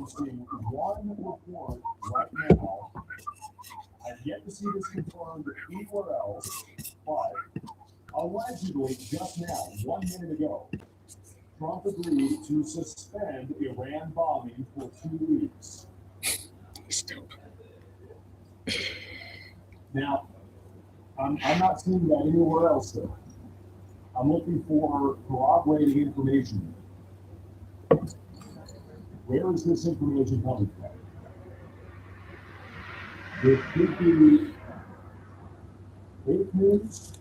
posting one report right now. I've yet to see this confirmed anywhere else, but allegedly just now, 1 minute ago, Trump agreed to suspend Iran bombing for 2 weeks. Now, I'm not seeing that anywhere else, though. I'm looking for corroborating information. Where is this information coming from? It could be fake news.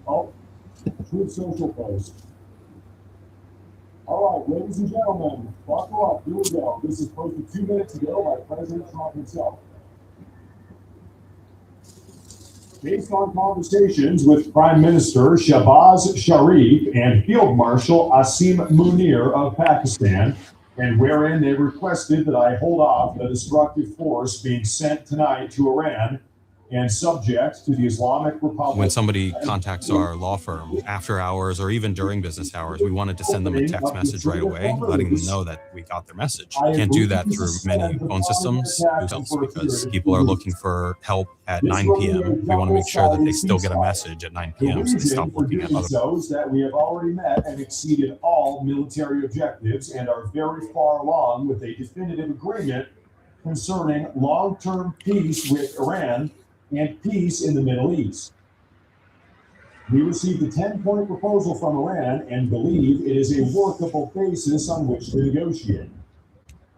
Oh, Truth Social post. All right, ladies and gentlemen, buckle up. Here we go. This is posted 2 minutes ago by President Trump himself. Based on conversations with Prime Minister Shahbaz Sharif and Field Marshal Asim Munir of Pakistan, and wherein they requested that I hold off the destructive force being sent tonight to Iran and subject to the Islamic Republic. When somebody contacts our law firm after hours or even during business hours, we wanted to send them a text message right away, letting them know that we got their message. Can't do that through many phone systems because people are looking for help at 9 p.m. We want to make sure that they still get a message at 9 p.m. so they stop looking at other. Shows that we have already met and exceeded all military objectives and are very far along with a definitive agreement concerning long-term peace with Iran and peace in the Middle East. We received a 10-point proposal from Iran and believe it is a workable basis on which to negotiate.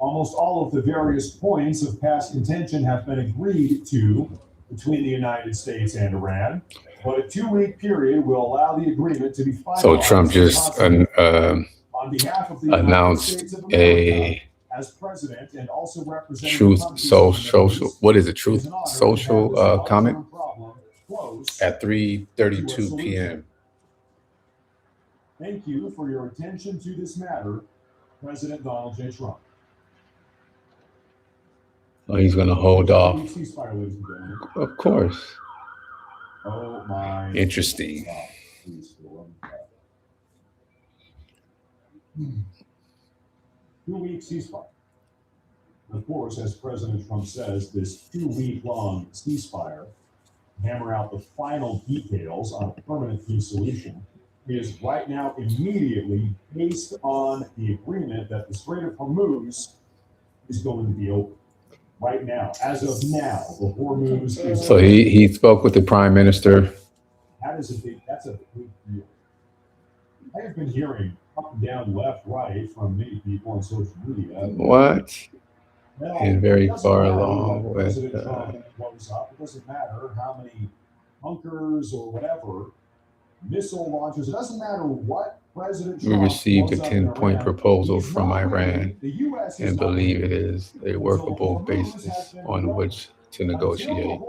Almost all of the various points of past contention have been agreed to between the United States and Iran, but a 2-week period will allow the agreement to be finalized. So Trump just on behalf of the announced United States of America, a as president and also representing Truth Social, what is it, Truth Social comment at 3:32 p.m. Thank you for your attention to this matter, President Donald J. Trump. Oh, he's going to hold off. Of course. Oh my. Interesting. 2-week ceasefire. Of course, as President Trump says, this 2-week-long ceasefire, hammer out the final details on a permanent peace solution, is right now immediately based on the agreement that the Strait of Hormuz is going to be open. Right now, as of now, the Hormuz is. So he spoke with the Prime Minister. That's a big deal. I have been hearing up and down, left, right from many people on social media. What? Well, and very far along with. It doesn't matter how many bunkers or whatever, missile launches. It doesn't matter what President Trump. We received a 10-point proposal from Iran and believe it is a workable basis on which to negotiate.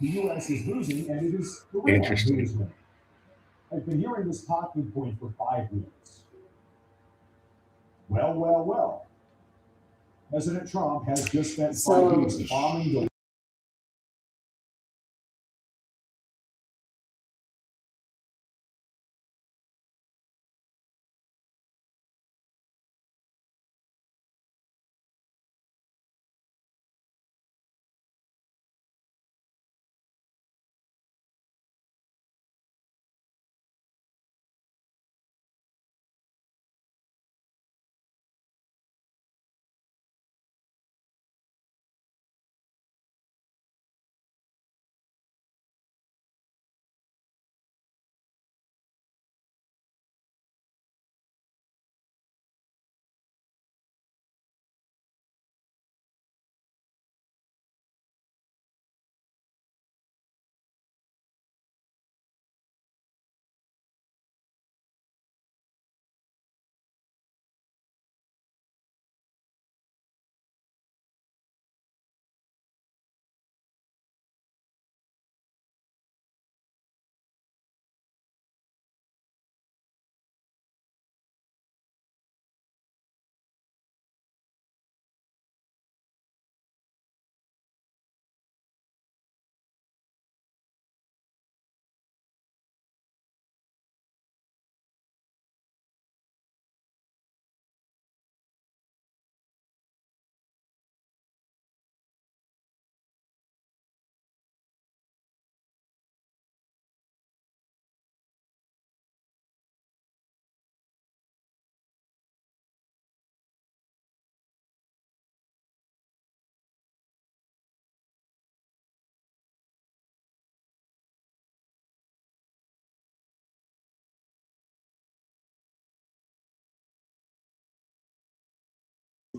The U.S. is losing, and it is Interesting. I've been hearing this talking point for 5 weeks. Well. President Trump has just spent 5 weeks bombing the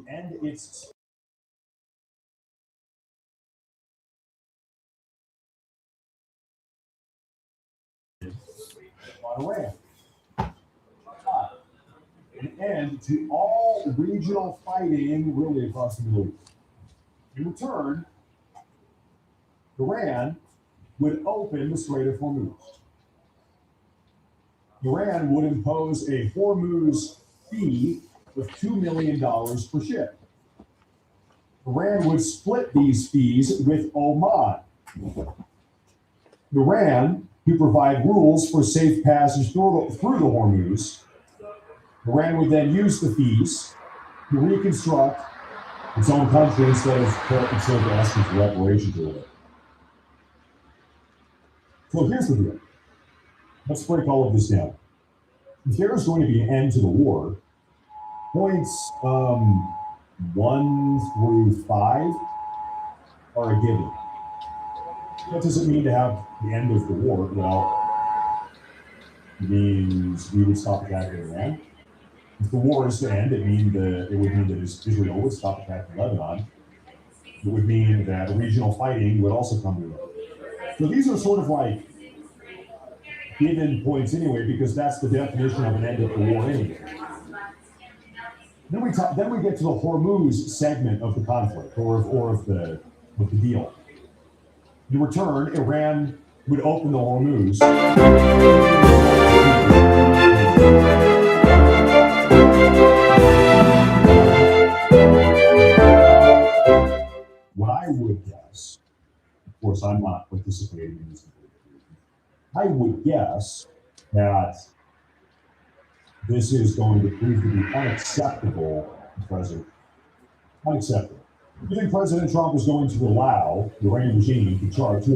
end its on Iran. An end to all regional fighting really across the Middle East. In return, Iran would open the Strait of Hormuz. Iran would impose a Hormuz fee of $2 million per ship. Iran would split these fees with Oman. Iran, to provide rules for safe passage through the Hormuz, Iran would then use the fees to reconstruct its own country instead of asking for reparations or whatever. So here's the deal. Let's break all of this down. If there is going to be an end to the war, points 1 through 5 are a given. What does it mean to have the end of the war? Well, it means we would stop attacking Iran. If the war is to end, it would mean that Israel would stop attacking Lebanon. It would mean that regional fighting would also come to an end. So these are sort of like given points anyway, because that's the definition of an end of the war anyway. Then we get to the Hormuz segment of the conflict, or of the deal. In return, Iran would open the Hormuz. What I would guess, of course, I'm not participating in this. I would guess that this is going to prove to be unacceptable to President. Unacceptable. You think President Trump is going to allow the Iranian regime to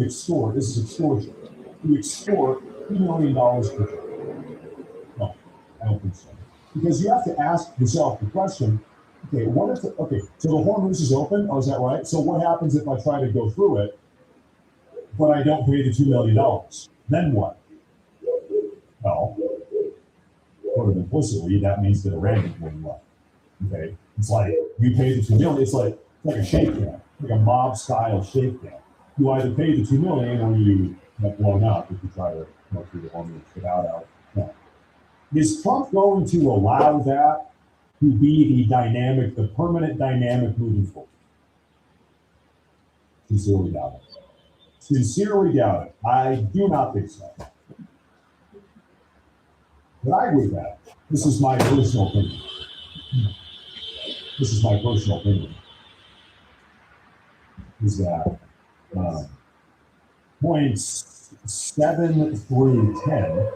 extort, this is extortion, to extort $2 million per year? No, I don't think so. Because you have to ask yourself the question, okay, so the Hormuz is open, oh, is that right? So what happens if I try to go through it, but I don't pay the $2 million? Then what? Well, sort of implicitly, that means that Iran is doing what? Okay, it's like you pay the $2 million. It's like a shakedown, like a mob-style shakedown. You either pay the $2 million or you get blown up if you try to go through the Hormuz without out. No. Is Trump going to allow that to be the permanent dynamic moving forward? Sincerely doubt it. Sincerely doubt it. I do not think so. But I would bet, this is my personal opinion. This is my personal opinion. Is that points 7 through 10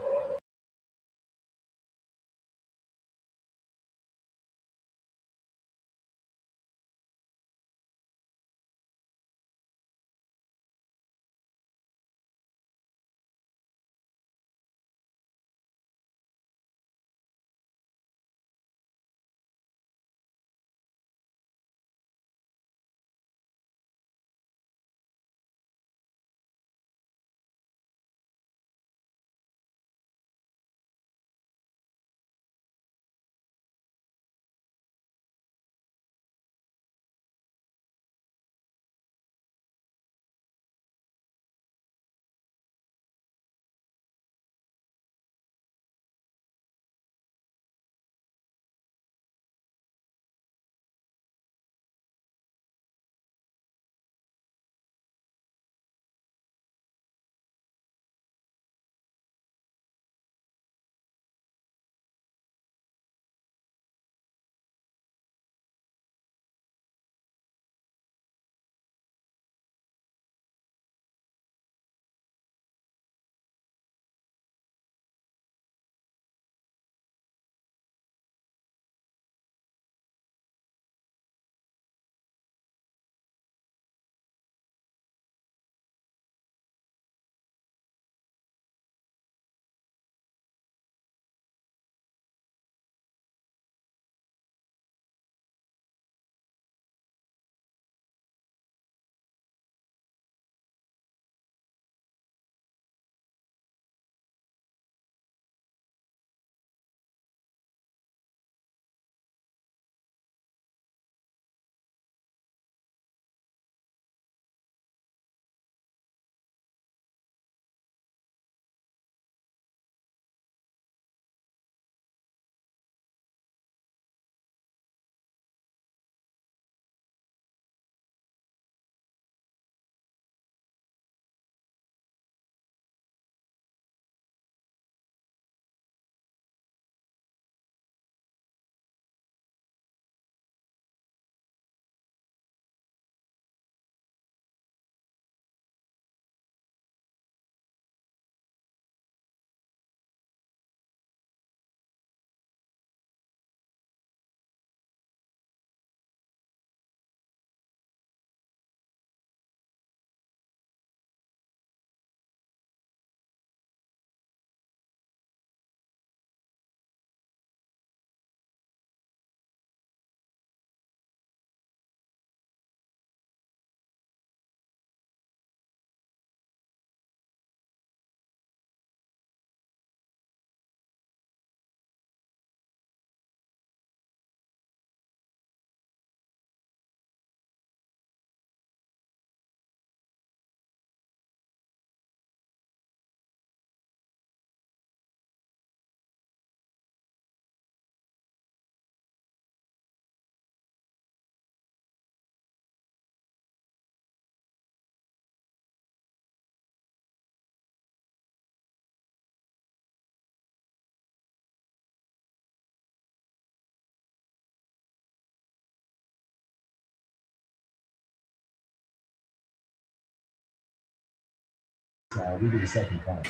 I'll read it a second time.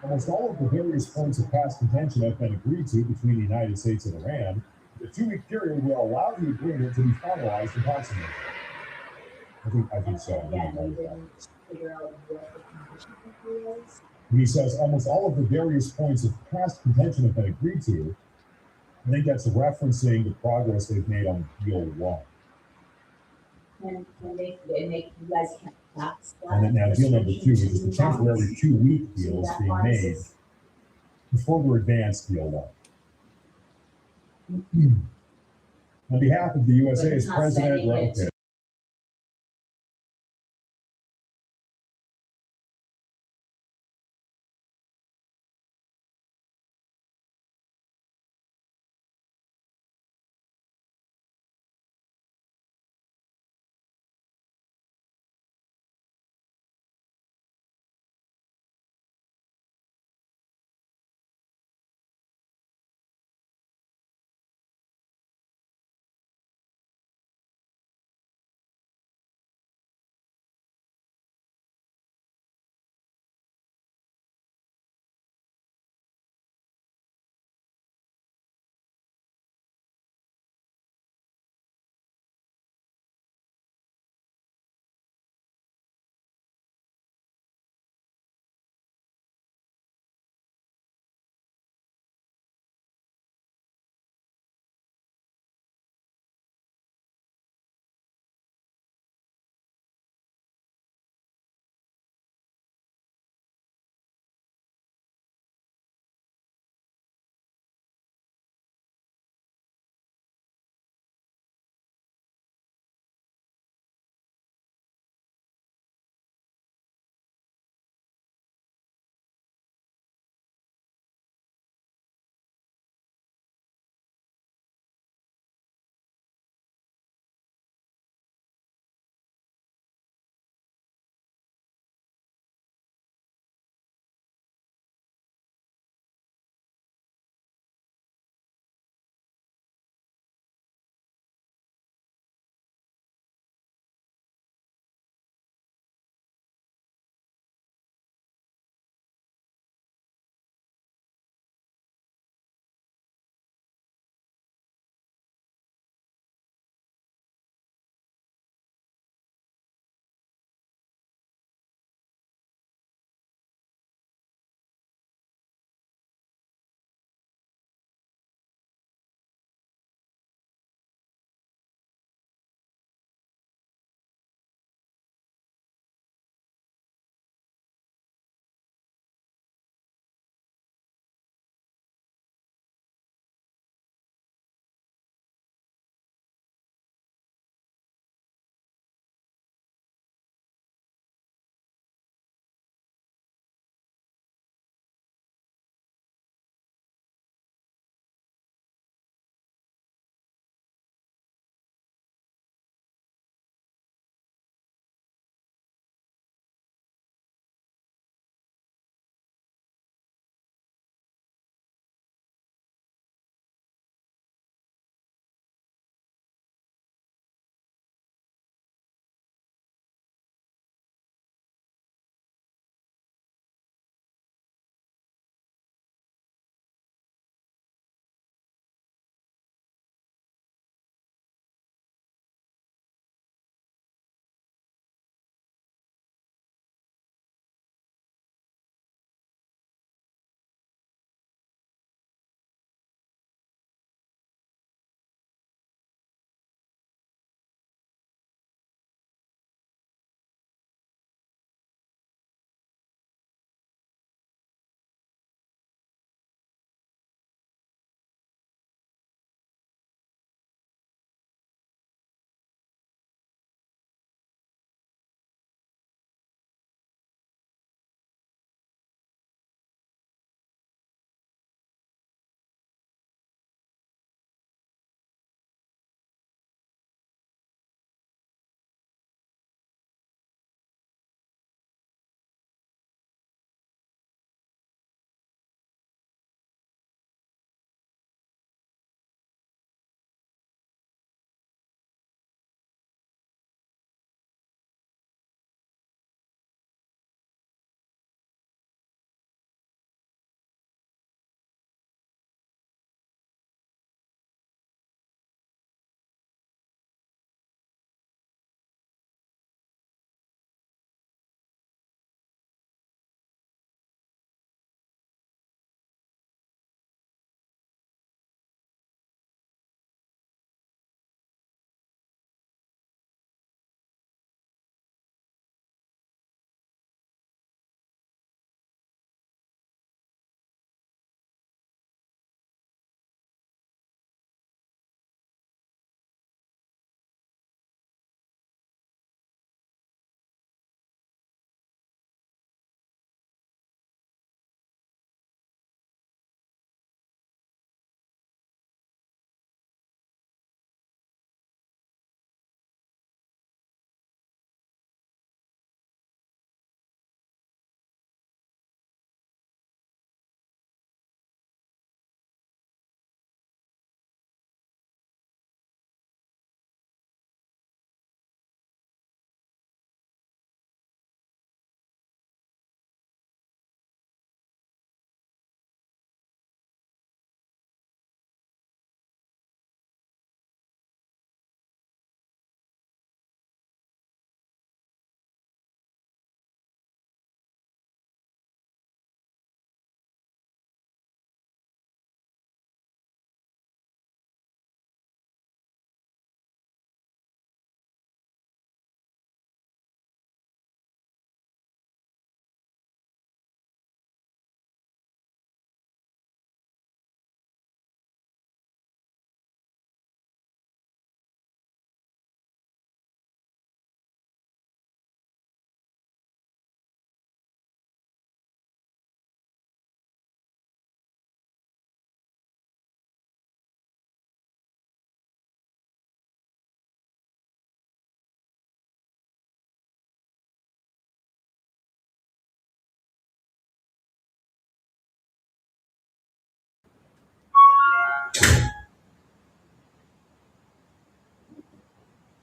Almost all of the various points of past contention have been agreed to between the United States and Iran. The 2-week period will allow the agreement to be finalized and consummated. I think so. When he says almost all of the various points of past contention have been agreed to, I think that's referencing the progress they've made on deal one. And then now deal number two, which is the temporary 2-week deal, is being made to further advance deal one. On behalf of the USA's President,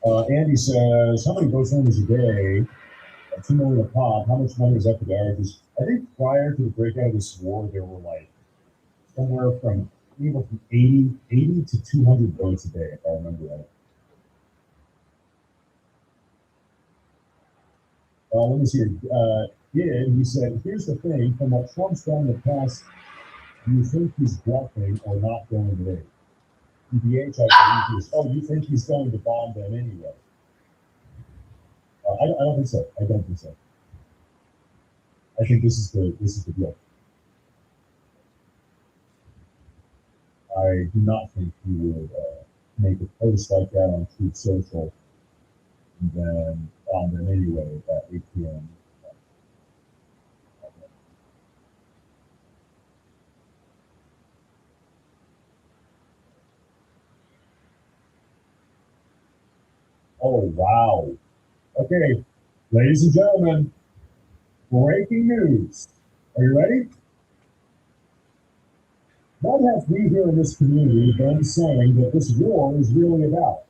Andy says, how many ghost rumors a day? 2 million a pop. How much money is up for the averages? I think prior to the breakout of this war, there were like somewhere from anywhere from 80 to 200 votes a day, if I remember right. Let me see. He said, here's the thing, from what Trump's done in the past, do you think he's bluffing or not going today? EBH, I believe oh, you think he's going to bomb them anyway? I don't think so. I don't think so. I think this is the deal. I do not think he would make a post like that on Truth Social and then bomb them anyway at 8 p.m. Oh, wow. Okay, ladies and gentlemen, breaking news. Are you ready? What have we here in this community been saying that this war is really about?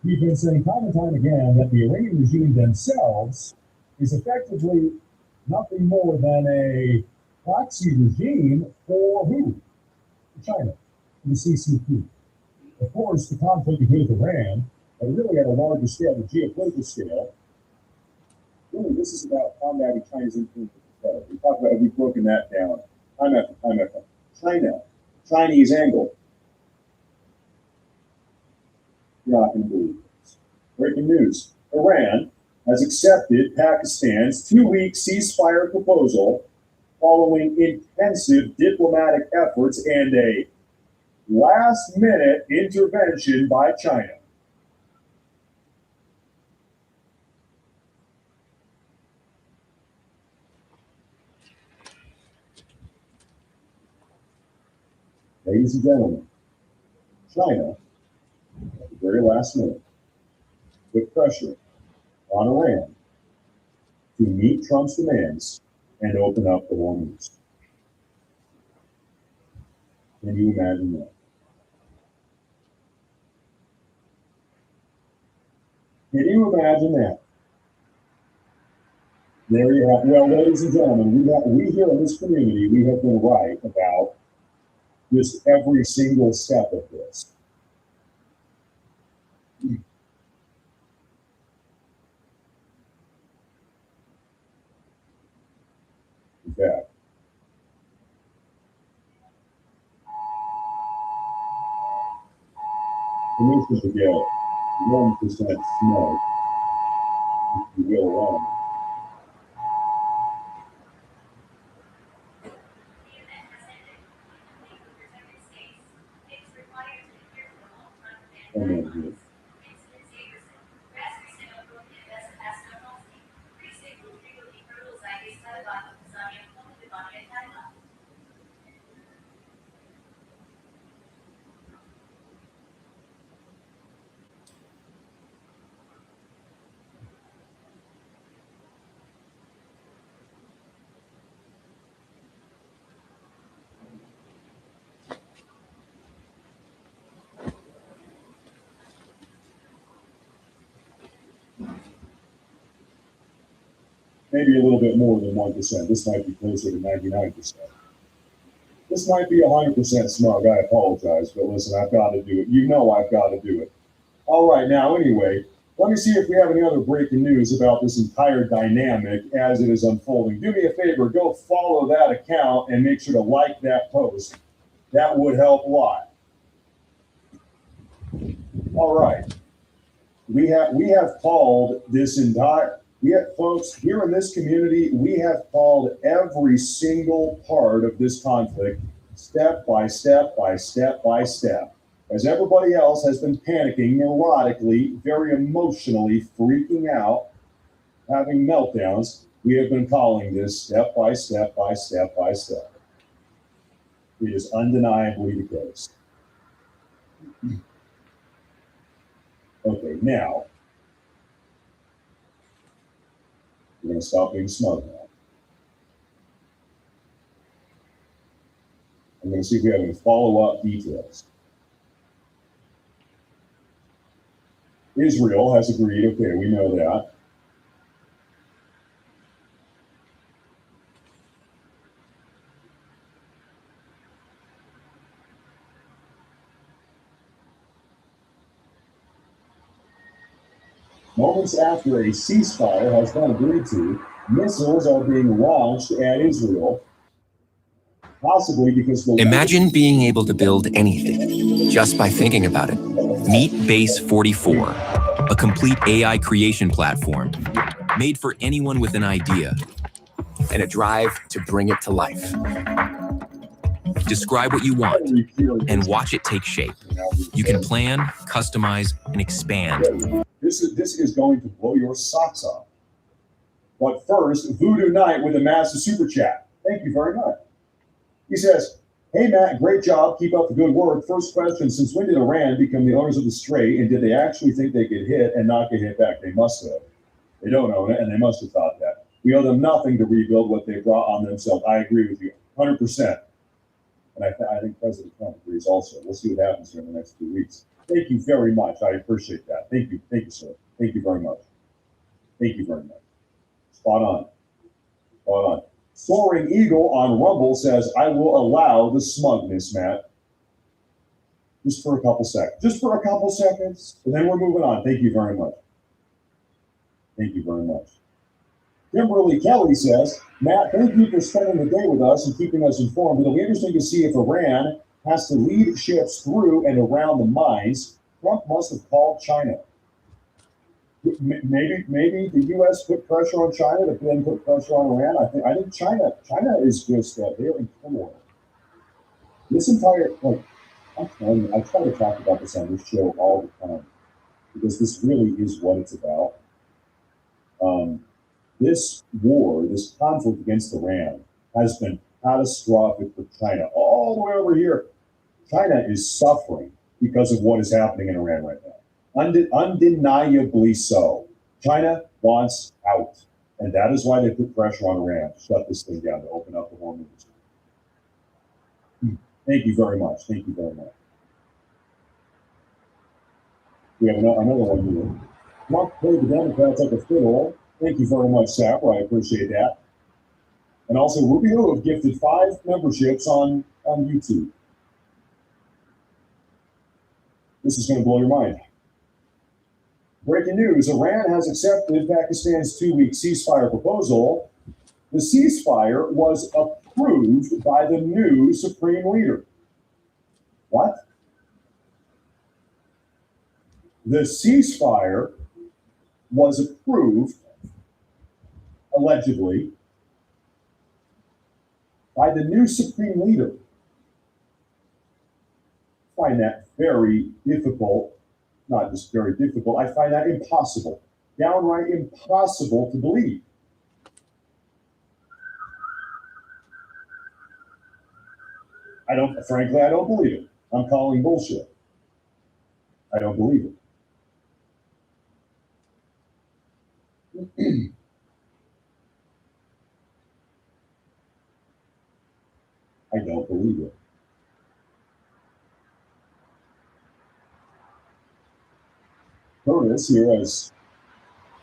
We've been saying time and time again that the Iranian regime themselves is effectively nothing more than a proxy regime for who? China, the CCP. Of course, the conflict with Iran, but really at a larger scale, the geopolitical scale, really this is about combating China's influence. We've broken that down time after time after time. China, Chinese angle. You're not going to believe this. Breaking news. Iran has accepted Pakistan's 2-week ceasefire proposal following intensive diplomatic efforts and a last-minute intervention by China. Ladies and gentlemen, China, at the very last minute, put pressure on Iran to meet Trump's demands and open up the Hormuz. Can you imagine that? Can you imagine that? There you have. Well, ladies and gentlemen, we here in this community, we have been right about just every single step of this. In fact, permission to get 1% smoke, if you will, wrong. Maybe a little bit more than 1%. This might be closer to 99%. This might be 100% smug. I apologize, but listen, I've got to do it. You know I've got to do it. All right, now, anyway, let me see if we have any other breaking news about this entire dynamic as it is unfolding. Do me a favor, go follow that account and make sure to like that post. That would help a lot. All right. We have called this entire... folks, here in this community, we have called every single part of this conflict step by step by step by step. As everybody else has been panicking neurotically, very emotionally, freaking out, having meltdowns, we have been calling this step by step by step by step. It is undeniably the case. Okay, now, we're going to stop being smug now. I'm going to see if we have any follow-up details. Israel has agreed. Okay, we know that. Moments after a ceasefire has been agreed to, missiles are being launched at Israel, possibly because the... Imagine being able to build anything just by thinking about it. Meet Base 44, a complete AI creation platform made for anyone with an idea and a drive to bring it to life. Describe what you want and watch it take shape. You can plan, customize, and expand. This is going to blow your socks off. But first, Voodoo Knight with a massive super chat. Thank you very much. He says, hey, Matt, great job. Keep up the good work. First question, since when did Iran become the owners of the Strait, and did they actually think they could hit and not get hit back? They must have. They don't own it, and they must have thought that. We owe them nothing to rebuild what they brought on themselves. I agree with you 100%. And I think President Trump agrees also. We'll see what happens here in the next 2 weeks. Thank you very much. I appreciate that. Thank you, sir. Thank you very much. Thank you very much. Spot on. Spot on. Soaring Eagle on Rumble says, I will allow the smugness, Matt. Just for a couple seconds. Just for a couple seconds. And then we're moving on. Thank you very much. Thank you very much. Kimberly Kelly says, Matt, thank you for spending the day with us and keeping us informed. It'll be interesting to see if Iran has to lead ships through and around the mines. Trump must have called China. Maybe the U.S. put pressure on China to then put pressure on Iran. I think China is just they're in turmoil. This entire I'm telling you, I try to talk about this on this show all the time because this really is what it's about. This war, this conflict against Iran, has been catastrophic for China. All the way over here, China is suffering because of what is happening in Iran right now. Undeniably so. China wants out. And that is why they put pressure on Iran to shut this thing down, to open up the Hormuz. Thank you very much. Thank you very much. We have another one here. Trump played the Democrats like a fiddle. Thank you very much, Sapper. I appreciate that. And also, Rubio have gifted 5 memberships on YouTube. This is going to blow your mind. Breaking news, Iran has accepted Pakistan's 2-week ceasefire proposal. The ceasefire was approved by the new supreme leader. What? The ceasefire was approved, allegedly, by the new supreme leader. I find that very difficult. Not just very difficult, I find that impossible. Downright impossible to believe. Frankly, I don't believe it. I'm calling bullshit. I don't believe it. I don't believe it. Curtis here has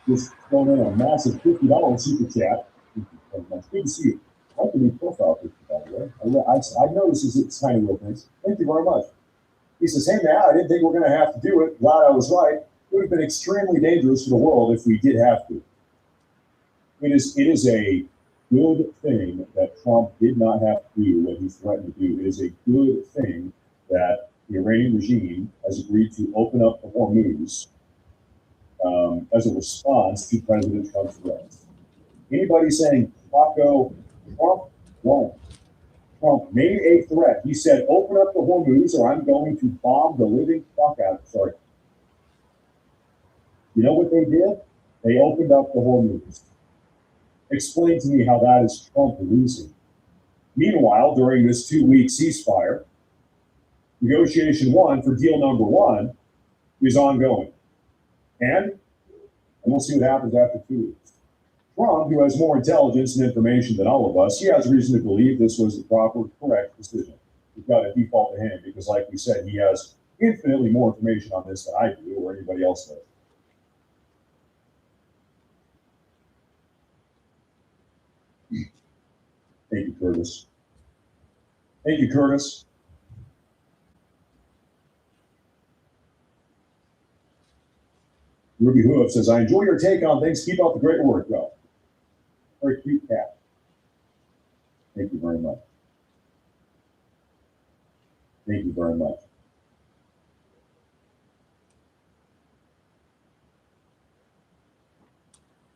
just thrown in a massive $50 super chat. Thank you very much. Good to see you. I like the new profile picture, by the way. I noticed it's tiny little things. Thank you very much. He says, hey, man, I didn't think we were going to have to do it. Glad I was right. It would have been extremely dangerous for the world if we did have to. It is a good thing that Trump did not have to do what he threatened to do. It is a good thing that the Iranian regime has agreed to open up the Hormuz as a response to President Trump's threats. Anybody saying Trump won't. Trump made a threat. He said, open up the Hormuz or I'm going to bomb the living fuck out. Sorry. You know what they did? They opened up the Hormuz. Explain to me how that is Trump losing. Meanwhile, during this 2-week ceasefire, negotiation 1 for deal number 1 is ongoing. And we'll see what happens after 2 weeks. Trump, who has more intelligence and information than all of us, he has reason to believe this was the proper, correct decision. We've got to default to him because, like we said, he has infinitely more information on this than I do or anybody else does. Thank you, Curtis. Thank you, Curtis. Ruby Hoof says, I enjoy your take on things. Keep up the great work, though. Very cute cat. Thank you very much. Thank you very much.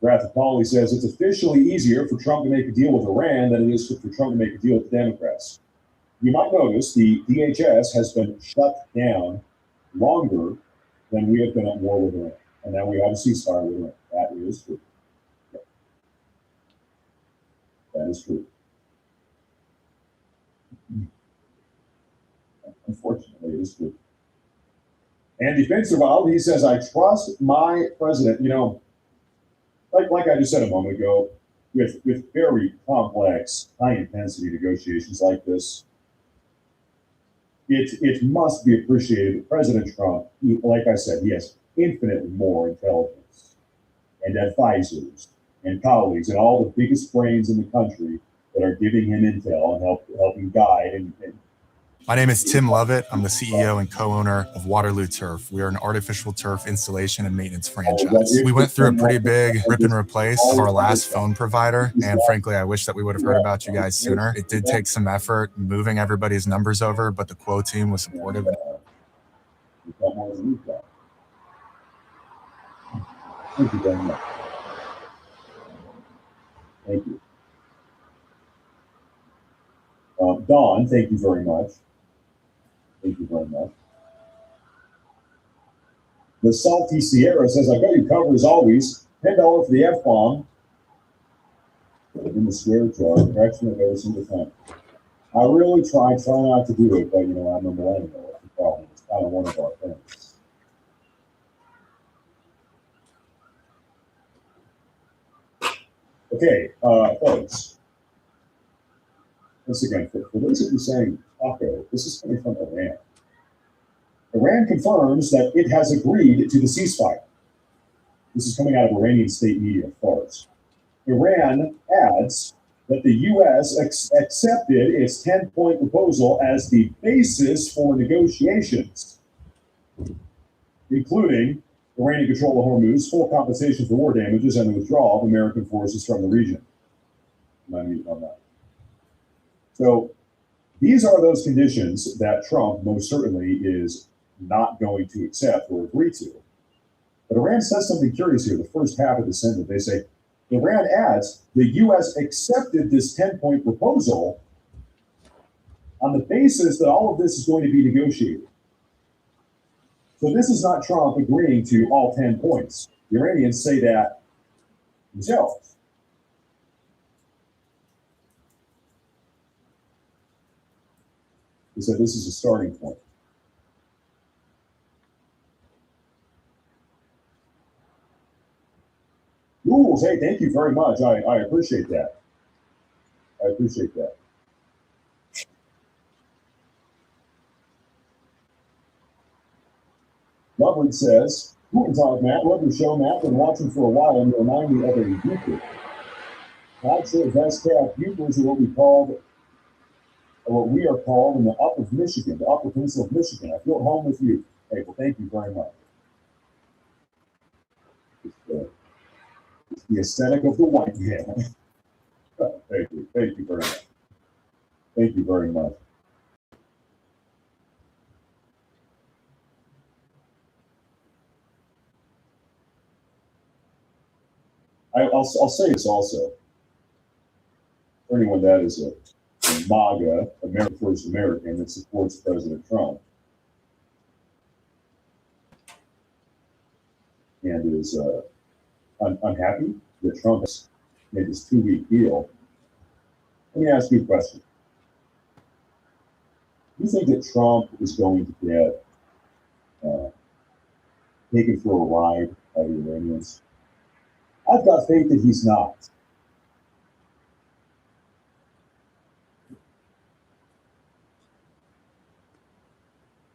Rathapali says, it's officially easier for Trump to make a deal with Iran than it is for Trump to make a deal with the Democrats. You might notice the DHS has been shut down longer than we have been at war with Iran. And now we have a ceasefire with Iran. That is true. That is true. Unfortunately, it is true. Andy Finsterwald, he says, I trust my president. You know, like I just said a moment ago, with very complex, high-intensity negotiations like this, it must be appreciated that President Trump, like I said, he has infinitely more intelligence and advisors and colleagues and all the biggest brains in the country that are giving him intel and helping guide and My name is Tim Lovett. I'm the CEO and co-owner of Waterloo Turf. We are an artificial turf installation and maintenance franchise. We went through a pretty big rip and replace of our last phone provider, and frankly, I wish that we would have heard about you guys sooner. It did take some effort moving everybody's numbers over, but the Quo team was supportive. Thank you very much. Thank you. Dawn, thank you very much. Thank you very much. The Salty Sierra says, I got you covered as always. $10 for the F-bomb. In the swear jar, correction of every single time. I really try not to do it, but you know, I'm a millennial. That's the problem. It's kind of one of our things. Okay, folks. Once again, for those of you saying, Taco, this is coming from Iran. Iran confirms that it has agreed to the ceasefire. This is coming out of Iranian state media, of course. Iran adds that the U.S. accepted its 10-point proposal as the basis for negotiations, including Iranian control of Hormuz, full compensation for war damages, and the withdrawal of American forces from the region. I'm on that. So these are those conditions that Trump most certainly is not going to accept or agree to. But Iran says something curious here. The first half of the sentence, they say, Iran adds, the U.S. accepted this 10-point proposal on the basis that all of this is going to be negotiated. So this is not Trump agreeing to all 10 points. The Iranians say that themselves. They said this is a starting point. Rules, hey, thank you very much. I appreciate that. I appreciate that. Lovely says, Guten Tag, Matt. Love your show, Matt. Been watching for a while and you remind me of a Buper. Matt says that's cat Bupers are what we are called in the upper of Michigan, the upper peninsula of Michigan. I feel at home with you. Hey, well, thank you very much. It's the aesthetic of the white man. Thank you. Thank you very much. Thank you very much. I'll say this also. For anyone that is a MAGA, America First American, that supports President Trump and is unhappy that Trump has made this 2-week deal, let me ask you a question. Do you think that Trump is going to get taken for a ride by the Iranians? I've got faith that he's not.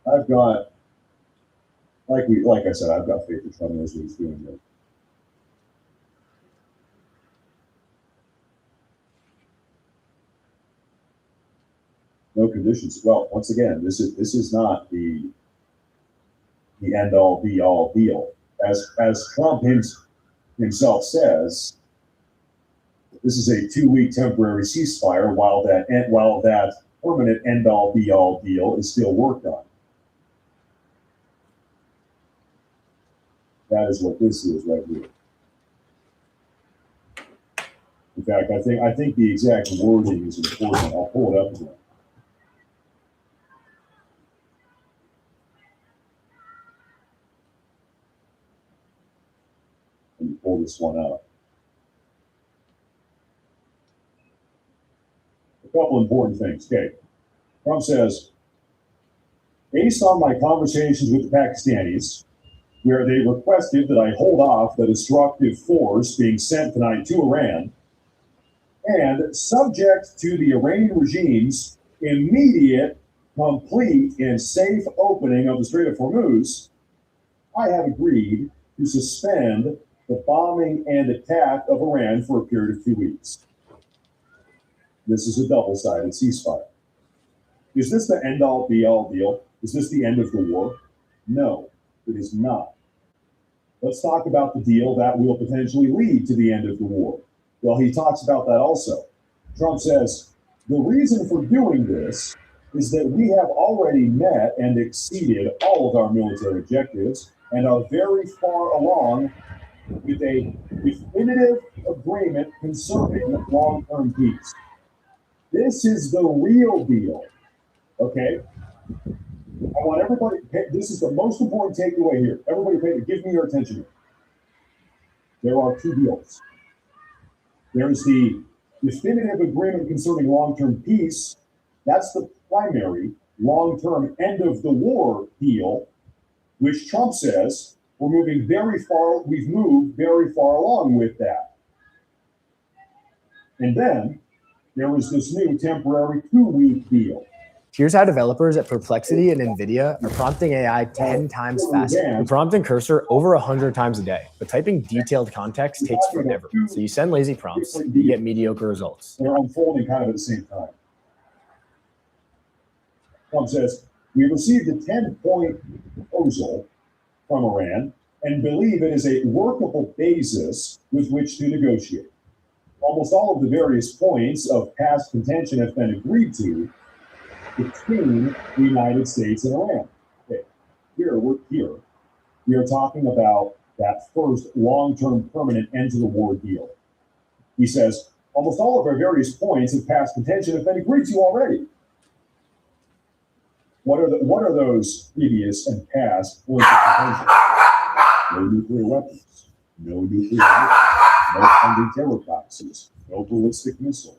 I've got, like I said, I've got faith that Trump knows what he's doing there. conditions. Well, once again, this is not the end all be all deal. As Trump himself says, this is a 2-week temporary ceasefire while that permanent end all be all deal is still worked on. That is what this is right here. In fact, I think the exact wording is important. I'll pull it up again. Let me pull this one up. A couple important things. Okay. Trump says, based on my conversations with the Pakistanis, where they requested that I hold off the destructive force being sent tonight to Iran, and subject to the Iranian regime's immediate, complete, and safe opening of the Strait of Hormuz, I have agreed to suspend the bombing and attack of Iran for a period of 2 weeks. This is a double-sided ceasefire. Is this the end-all, be-all deal? Is this the end of the war? No, it is not. Let's talk about the deal that will potentially lead to the end of the war. Well, he talks about that also. Trump says, the reason for doing this is that we have already met and exceeded all of our military objectives and are very far along with a definitive agreement concerning long-term peace. This is the real deal, okay? I want everybody, this is the most important takeaway here. Everybody give me your attention here. There are two deals. There's the definitive agreement concerning long-term peace. That's the primary long-term end of the war deal, which Trump says we've moved very far along with that. And then there was this new temporary 2-week deal. Here's how developers at Perplexity and NVIDIA are prompting AI 10 times faster. We're prompting Cursor over 100 times a day, but typing detailed context takes forever. So you send lazy prompts, you get mediocre results. They're unfolding kind of at the same time. Trump says, we received a 10-point proposal from Iran and believe it is a workable basis with which to negotiate. Almost all of the various points of past contention have been agreed to between the United States and Iran. Okay. We are talking about that first long-term permanent end to the war deal. He says, almost all of our various points of past contention have been agreed to already. What are those previous and past points of contention? No nuclear weapons, no nuclear weapons, no funding terror practices, no ballistic missiles.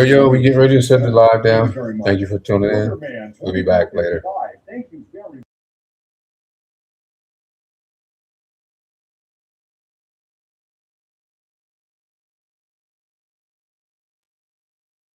Yo, we getting ready to set the live down. Thank you for tuning in. We'll be back later.